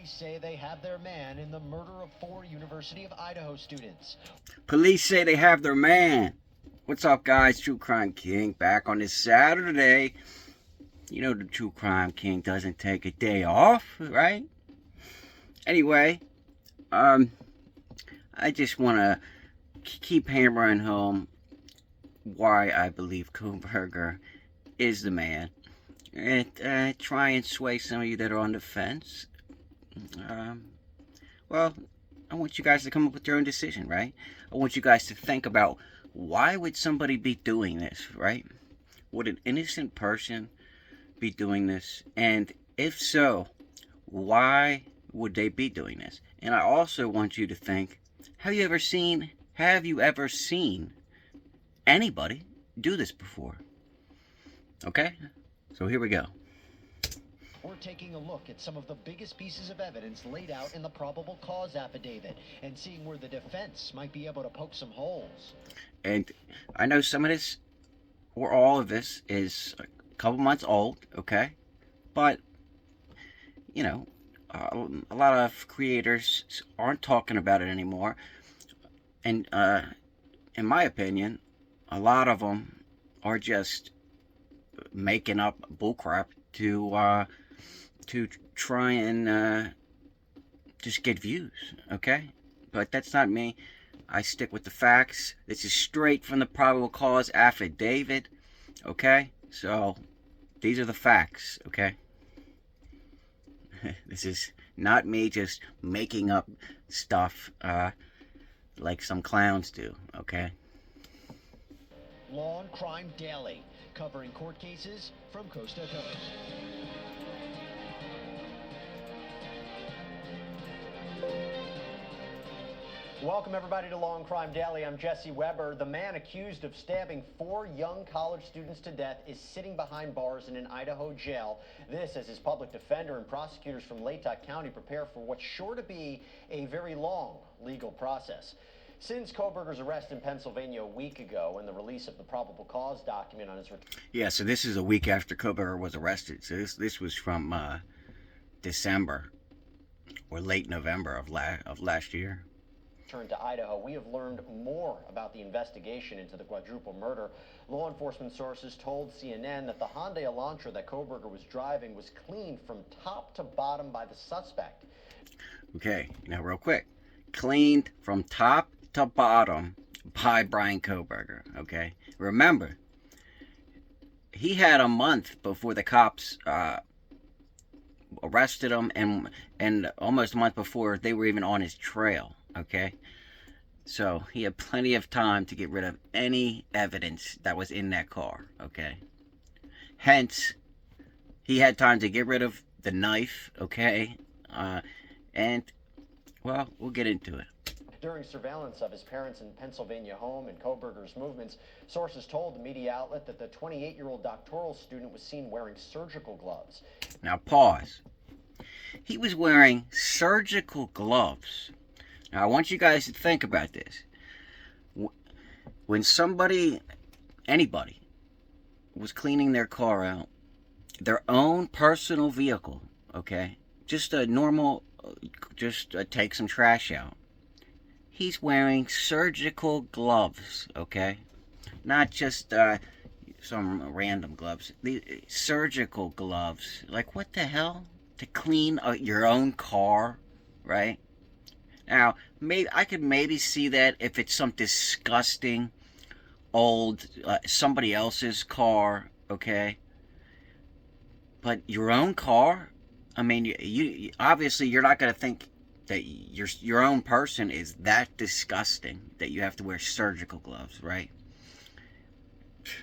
Say they have their man in the murder of 4 University of Idaho students. Police say they have their man. What's up, guys? True Crime King back on this Saturday. You know the True Crime King doesn't take a day off, right? Anyway, I just want to keep hammering home why I believe Kohberger is the man, and try and sway some of you that are on the fence. Um, well, I want you guys to come up with your own decision, right? I want you guys to think about, why would somebody be doing this, right? Would an innocent person be doing this? And if so, why would they be doing this? And I also want you to think, have you ever seen anybody do this before? Okay? So here we go. We're taking a look at some of the biggest pieces of evidence laid out in the probable cause affidavit and seeing where the defense might be able to poke some holes. And I know some of this, or all of this, is a couple months old, okay? But, you know, a lot of creators aren't talking about it anymore. And in my opinion, a lot of them are just making up bullcrap to try and just get views, okay? But that's not me. I stick with the facts. This is straight from the probable cause affidavit, okay? So these are the facts, okay? This is not me just making up stuff like some clowns do, okay? Law and Crime Daily, covering court cases from coast to coast. Welcome, everybody, to Law and Crime Daily. I'm Jesse Weber. The man accused of stabbing 4 young college students to death is sitting behind bars in an Idaho jail. This as his public defender and prosecutors from Latah County prepare for what's sure to be a very long legal process. Since Kohberger's arrest in Pennsylvania a week ago and the release of the probable cause document on his return. Yeah, so this is a week after Kohberger was arrested. So this was from December or late November of last year. To Idaho, we have learned more about the investigation into the quadruple murder. Law enforcement sources told CNN that the Hyundai Elantra that Kohberger was driving was cleaned from top to bottom by the suspect. Okay, now real quick. Cleaned from top to bottom by Bryan Kohberger, okay? Remember, he had a month before the cops arrested him, and almost a month before they were even on his trail, okay? So he had plenty of time to get rid of any evidence that was in that car, okay? Hence, he had time to get rid of the knife, okay? And, well, we'll get into it. During surveillance of his parents' in Pennsylvania home and Kohberger's movements, sources told the media outlet that the 28-year-old doctoral student was seen wearing surgical gloves. Now, pause. He was wearing surgical gloves. Now, I want you guys to think about this. When anybody, was cleaning their car out, their own personal vehicle, okay, just a normal, take some trash out, he's wearing surgical gloves, okay? Not just some random gloves. The surgical gloves. Like, what the hell? To clean your own car, right? Now, I could maybe see that if it's some disgusting old somebody else's car, okay? But your own car? I mean, you obviously you're not going to think that your own person is that disgusting that you have to wear surgical gloves, right?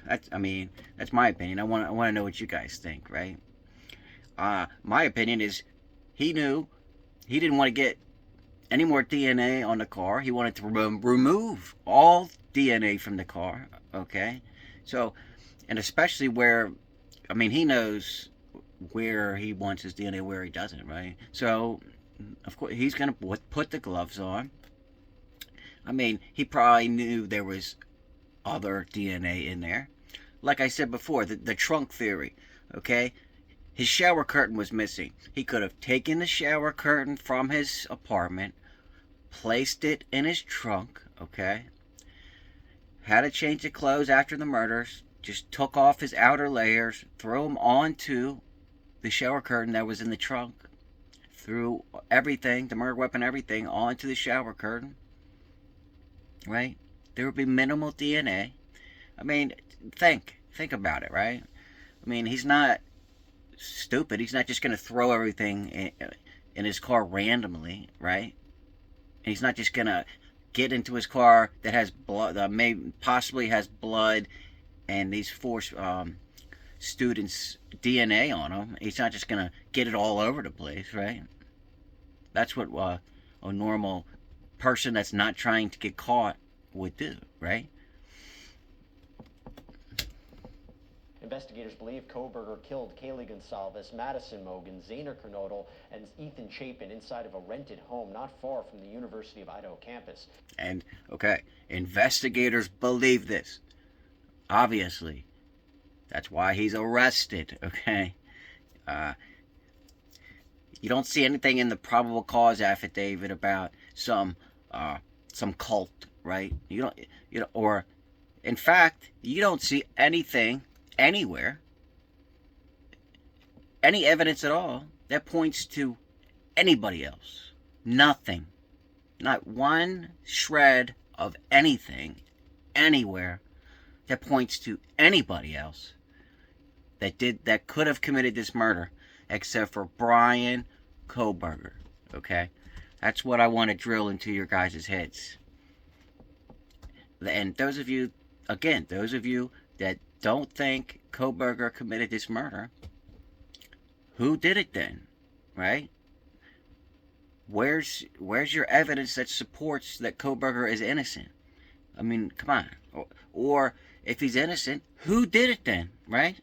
That's my opinion. I want to know what you guys think, right? My opinion is he knew he didn't want to get any more DNA on the car. He wanted to remove all DNA from the car, okay? So, and especially where, he knows where he wants his DNA, where he doesn't, right? So, of course, he's going to put the gloves on. He probably knew there was other DNA in there. Like I said before, the trunk theory, okay? His shower curtain was missing. He could have taken the shower curtain from his apartment, placed it in his trunk, okay? Had a change of clothes after the murders, just took off his outer layers, threw them onto the shower curtain that was in the trunk, threw everything, the murder weapon, everything, onto the shower curtain, right? There would be minimal DNA. I mean, think about it, right? I mean, he's not stupid. He's not just going to throw everything in his car randomly, right? And he's not just going to get into his car that has blood, possibly has blood, and these four students' DNA on them. He's not just going to get it all over the place, right? That's what a normal person that's not trying to get caught would do, right? Investigators believe Kohberger killed Kaylee Gonsalves, Madison Mogan, Zainer Kernodle, and Ethan Chapin inside of a rented home not far from the University of Idaho campus. And, okay, investigators believe this. Obviously. That's why he's arrested, okay? You don't see anything in the probable cause affidavit about some cult, right? Or, in fact, you don't see anything anywhere, any evidence at all that points to anybody else. Nothing. Not one shred of anything anywhere that points to anybody else that could have committed this murder except for Bryan Kohberger. Okay? That's what I want to drill into your guys' heads. And those of you that don't think Kohberger committed this murder, who did it then, right? Where's your evidence that supports that Kohberger is innocent? I mean, come on. Or if he's innocent, who did it then, right?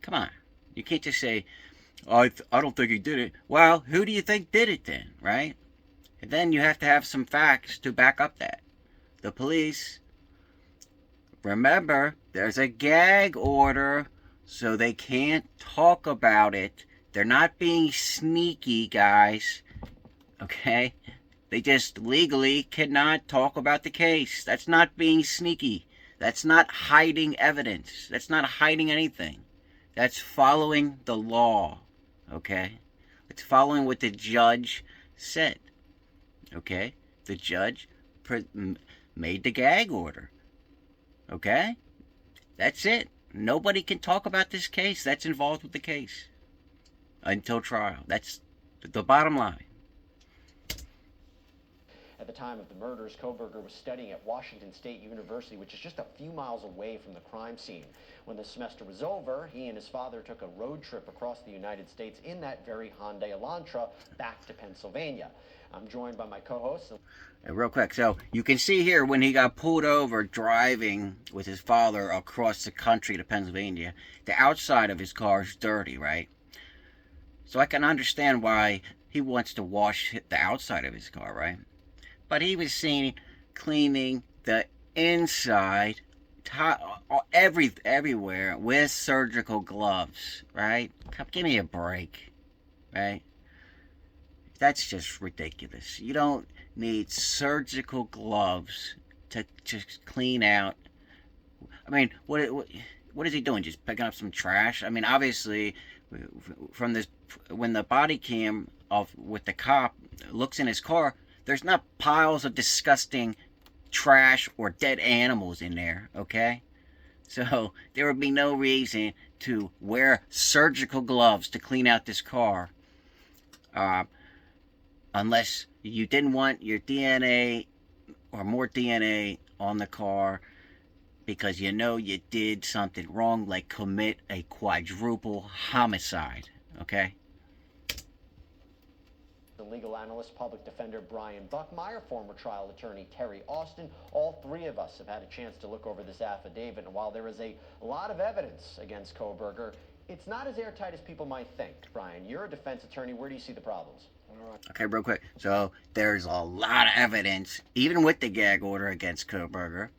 Come on. You can't just say, I don't think he did it. Well, who do you think did it then, right? And then you have to have some facts to back up that. The police, remember, there's a gag order, so they can't talk about it. They're not being sneaky, guys. Okay? They just legally cannot talk about the case. That's not being sneaky. That's not hiding evidence. That's not hiding anything. That's following the law. Okay? It's following what the judge said. Okay? The judge made the gag order. Okay? That's it. Nobody can talk about this case that's involved with the case until trial. That's the bottom line. At the time of the murders, Kohberger was studying at Washington State University, which is just a few miles away from the crime scene. When the semester was over, he and his father took a road trip across the United States in that very Hyundai Elantra back to Pennsylvania. I'm joined by my co-host. Real quick, so you can see here when he got pulled over driving with his father across the country to Pennsylvania, the outside of his car is dirty, right? So I can understand why he wants to wash the outside of his car, right? But he was seen cleaning the inside, everywhere with surgical gloves, right? Give me a break, right? That's just ridiculous. You don't need surgical gloves to just clean out. I mean, what is he doing? Just picking up some trash? I mean, obviously, from this, when the body cam with the cop looks in his car, there's not piles of disgusting trash or dead animals in there, okay? So there would be no reason to wear surgical gloves to clean out this car. Unless you didn't want your DNA or more DNA on the car because you know you did something wrong, like commit a quadruple homicide, okay? The legal analyst, public defender Bryan Buckmeyer, former trial attorney Terry Austin. All three of us have had a chance to look over this affidavit, and while there is a lot of evidence against Kohberger, it's not as airtight as people might think. Bryan, you're a defense attorney. Where do you see the problems? Okay, real quick. So there's a lot of evidence, even with the gag order against Kohberger,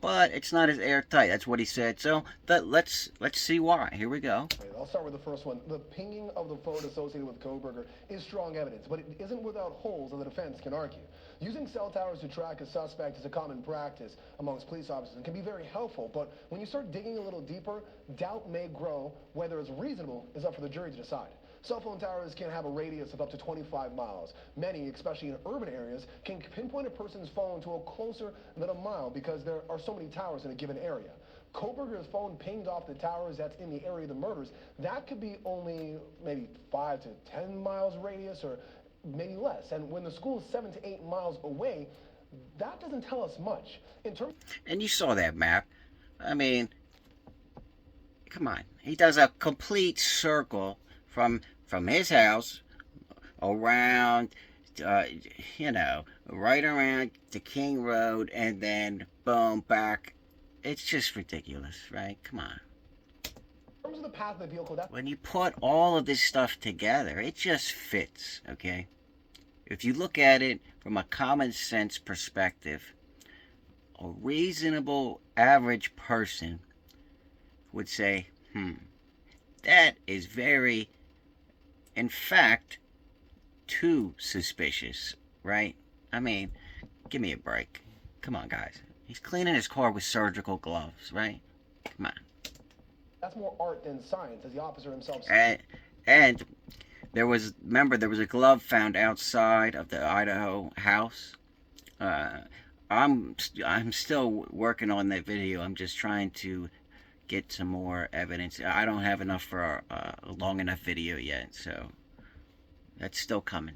but it's not as airtight. That's what he said. So let's see why. Here we go. I'll start with the first one. The pinging of the phone associated with Kohberger is strong evidence, but it isn't without holes that the defense can argue. Using cell towers to track a suspect is a common practice amongst police officers and can be very helpful, but when you start digging a little deeper, doubt may grow. Whether it's reasonable is up for the jury to decide. Cell phone towers can have a radius of up to 25 miles. Many, especially in urban areas, can pinpoint a person's phone to a closer than a mile because there are so many towers in a given area. Kohberger's phone pinged off the towers that's in the area of the murders. That could be only maybe 5 to 10 miles radius or maybe less. And when the school is 7 to 8 miles away, that doesn't tell us much. And you saw that map. I mean, come on. He does a complete circle from his house around, right around to King Road, and then boom, back. It's just ridiculous, right? Come on. In terms of the path of the vehicle, when you put all of this stuff together, it just fits, okay? If you look at it from a common sense perspective, a reasonable average person would say, that is very, in fact, too suspicious, right? I mean, give me a break. Come on, guys. He's cleaning his car with surgical gloves, right? Come on. That's more art than science, as the officer himself said. And there was a glove found outside of the Idaho house. I'm still working on that video. I'm just trying to get some more evidence. I don't have enough for a long enough video yet, so that's still coming.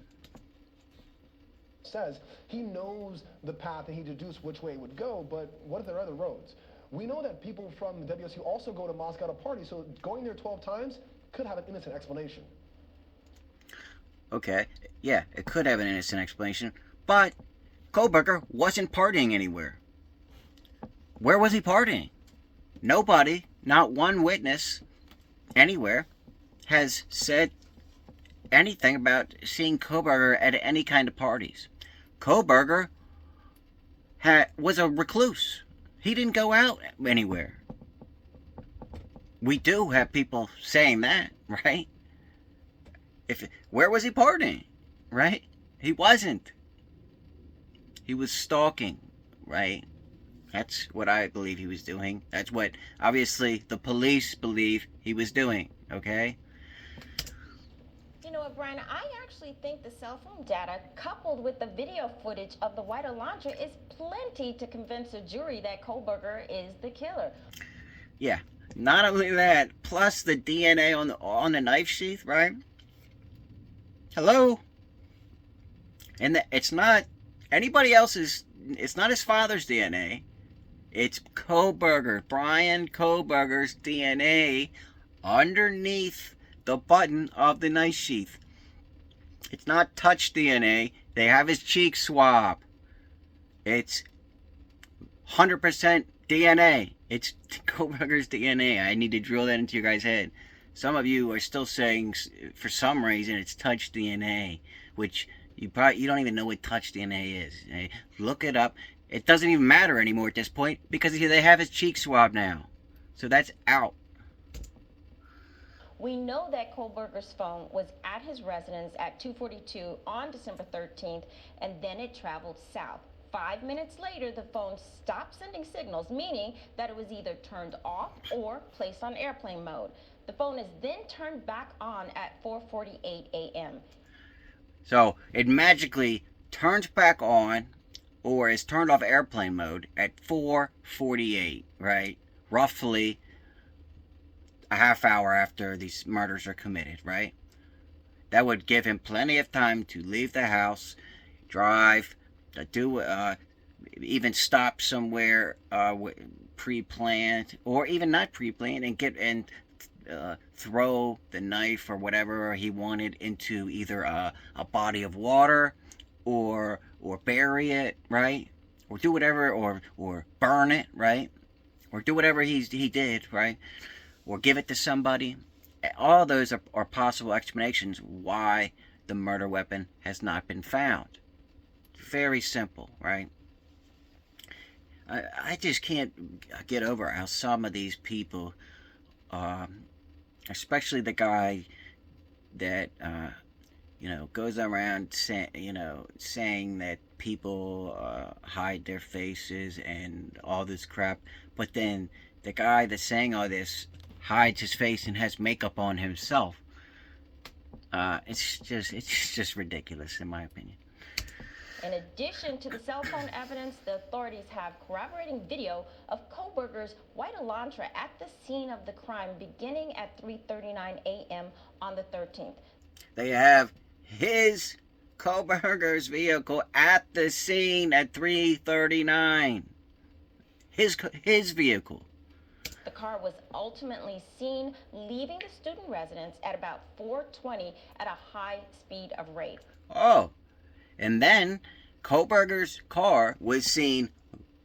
Says he knows the path and he deduced which way it would go, but what if there are other roads? We know that people from the WSU also go to Moscow to party, so going there 12 times could have an innocent explanation. Okay, yeah, it could have an innocent explanation, but Kohberger wasn't partying anywhere. Where was he partying? Nobody, not one witness anywhere, has said anything about seeing Kohberger at any kind of parties. Kohberger was a recluse. He didn't go out anywhere. We do have people saying that, right? Where was he partying, right? He wasn't. He was stalking, right? That's what I believe he was doing. That's what, obviously, the police believe he was doing, okay? You know what, Bryan, I actually think the cell phone data coupled with the video footage of the white Elantra is plenty to convince a jury that Kohberger is the killer. Yeah, not only that, plus the DNA on the knife sheath, right? Hello? And it's not anybody else's, it's not his father's DNA. It's Kohberger, Bryan Kohberger's DNA underneath the button of the knife sheath. It's not touch DNA. They have his cheek swab. It's 100% DNA. It's Kohberger's DNA. I need to drill that into your guys' head. Some of you are still saying, for some reason, it's touch DNA, which you don't even know what touch DNA is. Look it up. It doesn't even matter anymore at this point because they have his cheek swab now. So that's out. We know that Kohberger's phone was at his residence at 2:42 on December 13th, and then it traveled south. 5 minutes later, the phone stopped sending signals, meaning that it was either turned off or placed on airplane mode. The phone is then turned back on at 4:48 a.m. So it magically turns back on or is turned off airplane mode at 4:48, right? Roughly a half hour after these murders are committed, right? That would give him plenty of time to leave the house, drive, even stop somewhere pre-planned, or even not pre-planned, and throw the knife or whatever he wanted into either a body of water or bury it, right? Or do whatever, or burn it, right? Or do whatever he did, right? Or give it to somebody. All those are possible explanations why the murder weapon has not been found. Very simple, right? I just can't get over how some of these people, especially the guy that goes around saying that people hide their faces and all this crap, but then the guy that's saying all this hides his face and has makeup on himself. It's just ridiculous in my opinion. In addition to the cell phone evidence, the authorities have corroborating video of Kohberger's white Elantra at the scene of the crime beginning at 3:39 a.m. on the 13th. They have his Kohberger's vehicle at the scene at 3:39. His vehicle. The car was ultimately seen leaving the student residence at about 4:20 at a high speed of rate. Oh, and then Kohberger's car was seen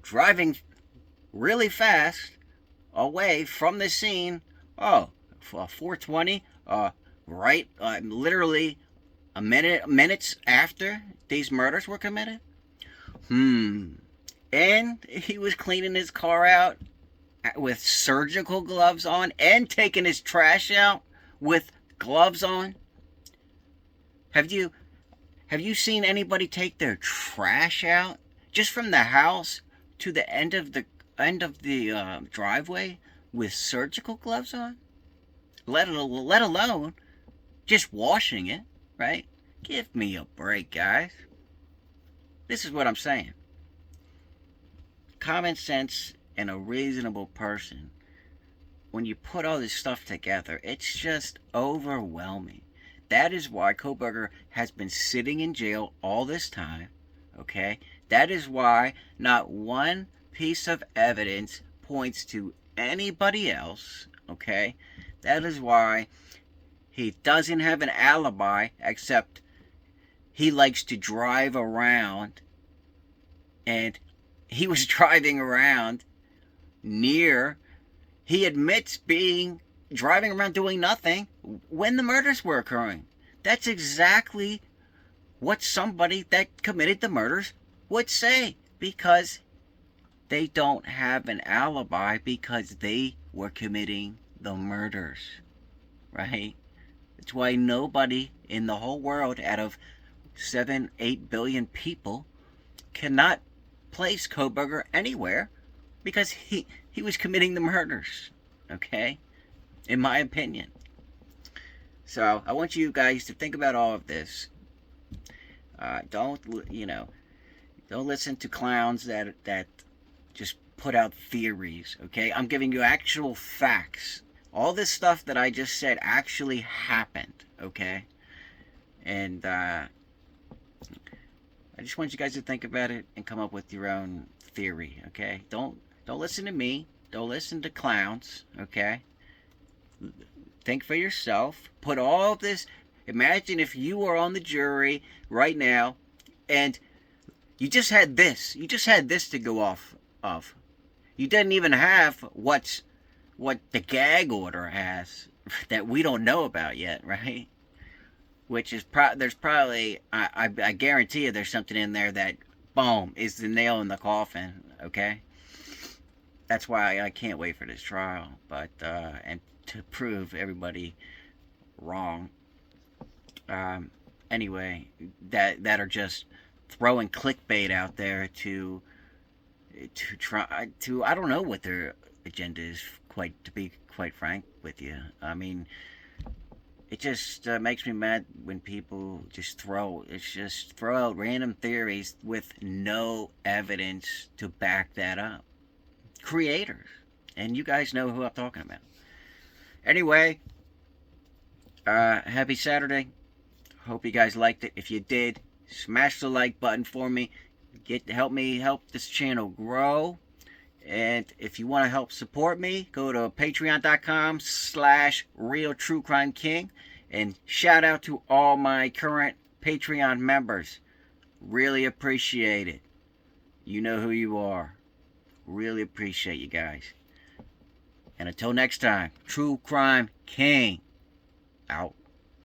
driving really fast away from the scene. Oh, 4:20. Right, literally minutes after these murders were committed. And he was cleaning his car out with surgical gloves on and taking his trash out with gloves on. Have you seen anybody take their trash out just from the house to the end of the driveway with surgical gloves on? Let alone just washing it, right? Give me a break, guys. This is what I'm saying. Common sense and a reasonable person, when you put all this stuff together, it's just overwhelming. That is why Kohberger has been sitting in jail all this time, okay? That is why not one piece of evidence points to anybody else, okay? That is why he doesn't have an alibi, except he likes to drive around, and he was driving around near, he admits driving around doing nothing when the murders were occurring. That's exactly what somebody that committed the murders would say, because they don't have an alibi because they were committing the murders, right? That's why nobody in the whole world out of 7-8 billion people cannot place Kohberger anywhere, because he was committing the murders, okay? In my opinion. So I want you guys to think about all of this. Don't listen to clowns that just put out theories, okay? I'm giving you actual facts. All this stuff that I just said actually happened, okay? And I just want you guys to think about it and come up with your own theory, okay? Don't listen to me. Don't listen to clowns, okay? Think for yourself. Put all of this. Imagine if you were on the jury right now and you just had this. You just had this to go off of. You didn't even have what the gag order has that we don't know about yet, right? Which is there's probably, I guarantee you there's something in there that, boom, is the nail in the coffin, okay? That's why I can't wait for this trial, but, and to prove everybody wrong. Anyway, that are just throwing clickbait out there to try to, I don't know what their agenda is, to be quite frank with you. I mean, it just makes me mad when people just throw out random theories with no evidence to back that up. Creators. And you guys know who I'm talking about. Anyway, happy Saturday. Hope you guys liked it. If you did, smash the like button for me. Help me help this channel grow. And if you want to help support me, go to patreon.com/realtruecrimeking. And shout out to all my current Patreon members. Really appreciate it. You know who you are. Really appreciate you guys. And until next time, True Crime King out.